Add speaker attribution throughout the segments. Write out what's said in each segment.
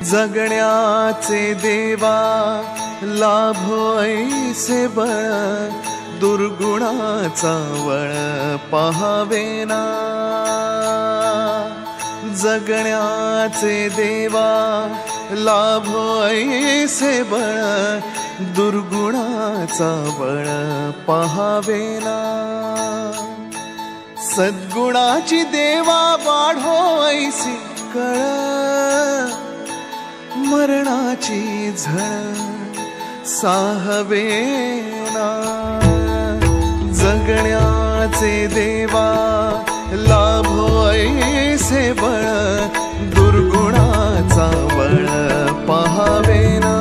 Speaker 1: जगण्याचे देवा लाभो ऐसे बळ, दुर्गुणाचा वळ पाहावेना। जगण्याचे देवा लाभो ऐसे बळ, दुर्गुणाचा बळ पाहावेना। सद्गुणाची देवा वाढो ऐसी कळ, मरणाची झळ साहवेना। जगण्याचे देवा लाभो ऐसे बळ, दुर्गुणाचा बळ पाहावेना।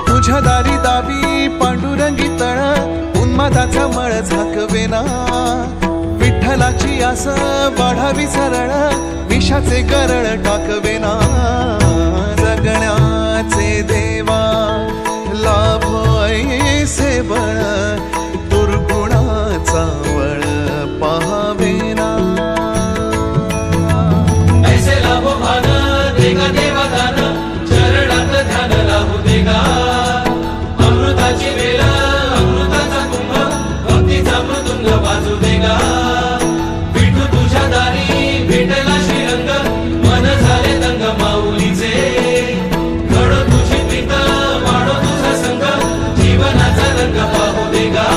Speaker 1: तुझ्या दारी दावी पांडुरंगी तळ, उन्मादाचा मळ झाकवेना। विठ्ठलाची आस वाढावी सरळ, विषाचे गरळ टाकवेना। जगण्याचे देवा लाभो ऐसे बळ, दुर्गुणाचा वळ पाहावेना।
Speaker 2: ऐसे लाभो भान देगा देवा दान, चरणात ध्यान लाभू देगा। अमृताची वेळ अमृताचा कुंभ, भक्तीचा मृदुंग वाजू देगा। विठू तुझ्या दारी भेटला श्रीरंग, मन झाले दंग माऊलीचे। घडो तुझी प्रीत वाढो तुझा संग, जीवनाचा रंग पाहू देगा।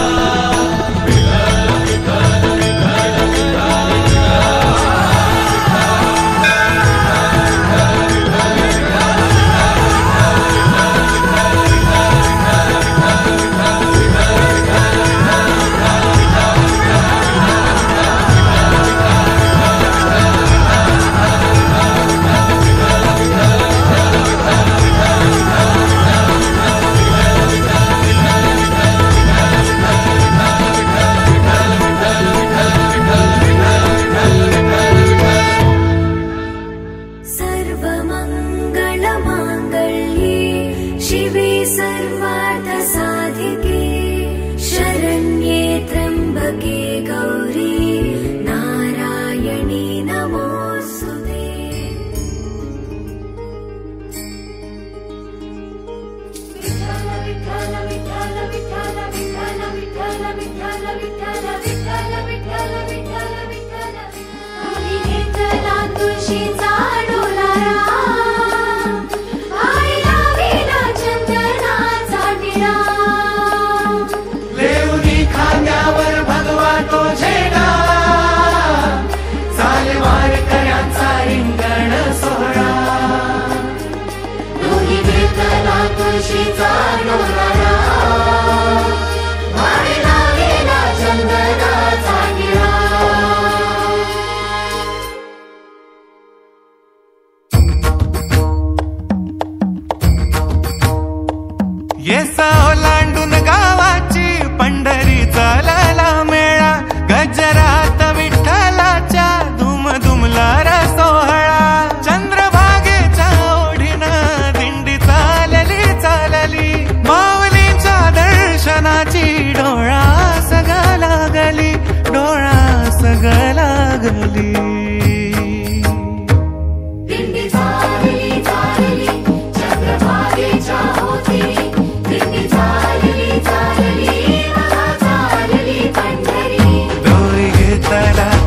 Speaker 1: येसा ओलांडून गावाची पंढरी चालायला मेळा, गजरात विठ्ठलाच्या धुम धुमला रे सोहळा। चंद्रभागेच्या ओढीनं दिंडी चालली चालली, माऊलींच्या दर्शनाची डोळा सगळा लागली, डोळा सगळा लागली।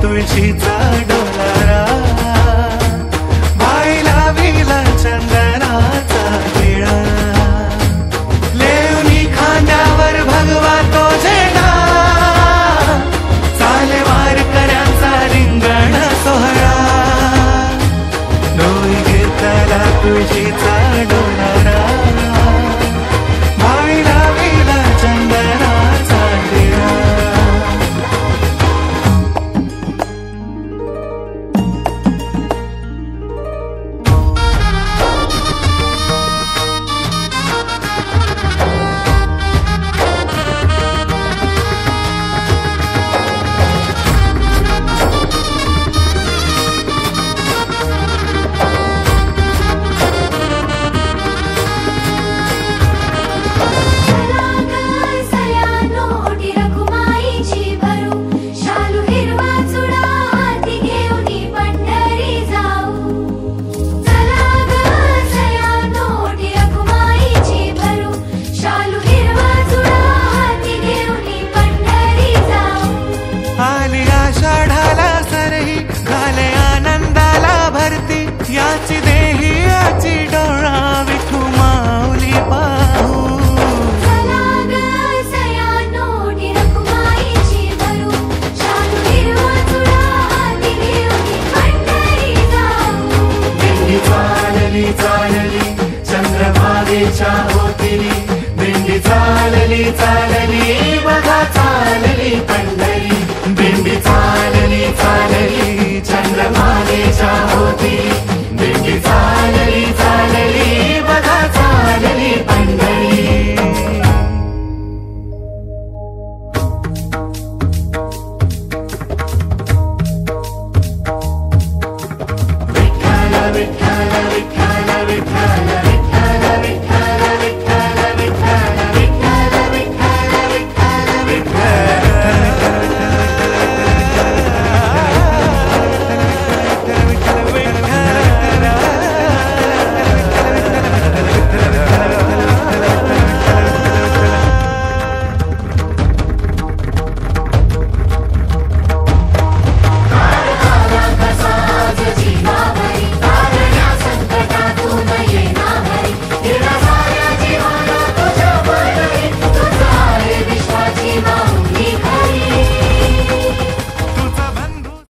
Speaker 1: तुळशीचा डोलारा, बाईला विला चंदनाचा टिळा, लेवणी खांद्यावर भगवा तो चालली बघा चालली